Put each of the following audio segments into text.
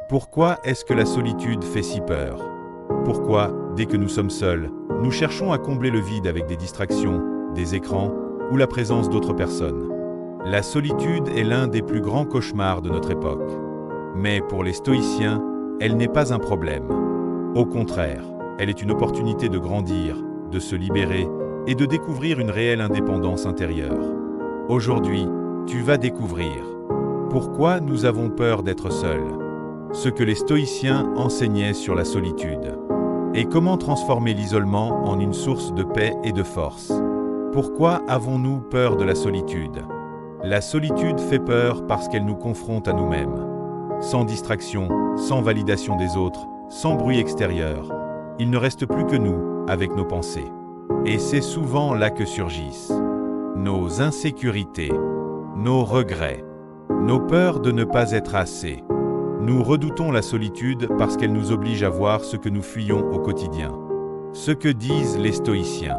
Pourquoi est-ce que la solitude fait si peur? Pourquoi, dès que nous sommes seuls, nous cherchons à combler le vide avec des distractions, des écrans ou la présence d'autres personnes? La solitude est l'un des plus grands cauchemars de notre époque. Mais pour les stoïciens, elle n'est pas un problème. Au contraire, elle est une opportunité de grandir, de se libérer et de découvrir une réelle indépendance intérieure. Aujourd'hui, tu vas découvrir pourquoi nous avons peur d'être seuls, ce que les stoïciens enseignaient sur la solitude, et comment transformer l'isolement en une source de paix et de force. Pourquoi avons-nous peur de la solitude? La solitude fait peur parce qu'elle nous confronte à nous-mêmes. Sans distraction, sans validation des autres, sans bruit extérieur, il ne reste plus que nous, avec nos pensées. Et c'est souvent là que surgissent nos insécurités, nos regrets, nos peurs de ne pas être assez. Nous redoutons la solitude parce qu'elle nous oblige à voir ce que nous fuyons au quotidien. Ce que disent les stoïciens.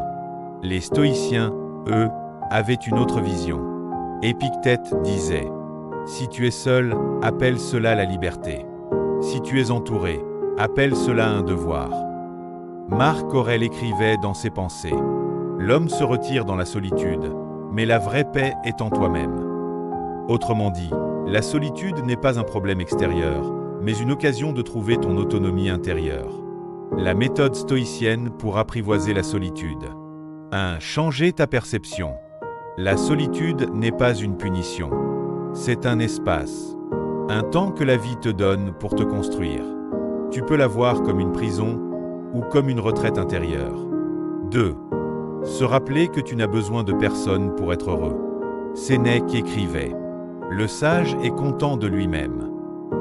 Les stoïciens, eux, avaient une autre vision. Épictète disait « Si tu es seul, appelle cela la liberté. Si tu es entouré, appelle cela un devoir. » Marc Aurèle écrivait dans ses pensées « L'homme se retire dans la solitude, mais la vraie paix est en toi-même. » Autrement dit, la solitude n'est pas un problème extérieur, mais une occasion de trouver ton autonomie intérieure. La méthode stoïcienne pour apprivoiser la solitude. 1. Changer ta perception. La solitude n'est pas une punition. C'est un espace. Un temps que la vie te donne pour te construire. Tu peux la voir comme une prison ou comme une retraite intérieure. 2. Se rappeler que tu n'as besoin de personne pour être heureux. Sénèque écrivait « Le sage est content de lui-même,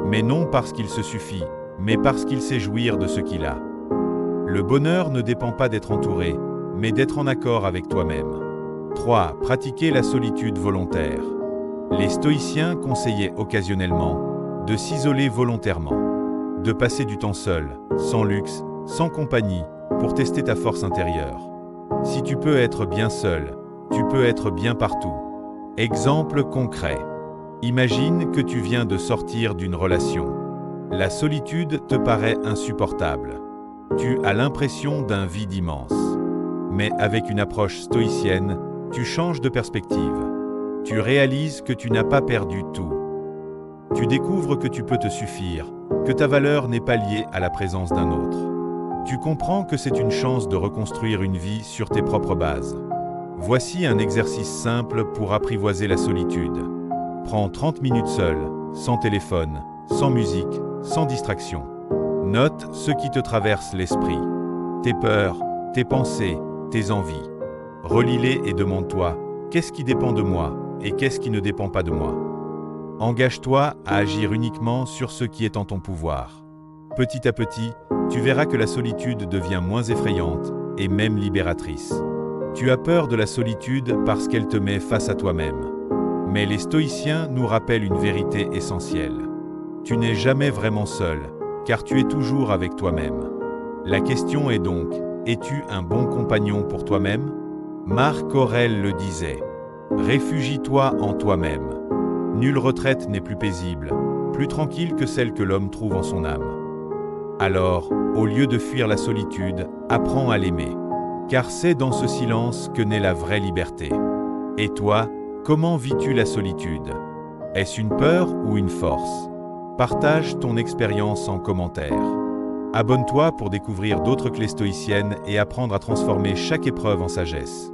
mais non parce qu'il se suffit, mais parce qu'il sait jouir de ce qu'il a. Le bonheur ne dépend pas d'être entouré, mais d'être en accord avec toi-même. » 3. Pratiquer la solitude volontaire. Les stoïciens conseillaient occasionnellement de s'isoler volontairement, de passer du temps seul, sans luxe, sans compagnie, pour tester ta force intérieure. Si tu peux être bien seul, tu peux être bien partout. Exemple concret. Imagine que tu viens de sortir d'une relation. La solitude te paraît insupportable. Tu as l'impression d'un vide immense. Mais avec une approche stoïcienne, tu changes de perspective. Tu réalises que tu n'as pas perdu tout. Tu découvres que tu peux te suffire, que ta valeur n'est pas liée à la présence d'un autre. Tu comprends que c'est une chance de reconstruire une vie sur tes propres bases. Voici un exercice simple pour apprivoiser la solitude. Prends 30 minutes seul, sans téléphone, sans musique, sans distraction. Note ce qui te traverse l'esprit. Tes peurs, tes pensées, tes envies. Relis-les et demande-toi, qu'est-ce qui dépend de moi et qu'est-ce qui ne dépend pas de moi? Engage-toi à agir uniquement sur ce qui est en ton pouvoir. Petit à petit, tu verras que la solitude devient moins effrayante et même libératrice. Tu as peur de la solitude parce qu'elle te met face à toi-même. Mais les stoïciens nous rappellent une vérité essentielle. Tu n'es jamais vraiment seul, car tu es toujours avec toi-même. La question est donc, es-tu un bon compagnon pour toi-même? Marc Aurèle le disait. Réfugie-toi en toi-même. Nulle retraite n'est plus paisible, plus tranquille que celle que l'homme trouve en son âme. Alors, au lieu de fuir la solitude, apprends à l'aimer. Car c'est dans ce silence que naît la vraie liberté. Et toi, comment vis-tu la solitude? Est-ce une peur ou une force? Partage ton expérience en commentaire. Abonne-toi pour découvrir d'autres clés stoïciennes et apprendre à transformer chaque épreuve en sagesse.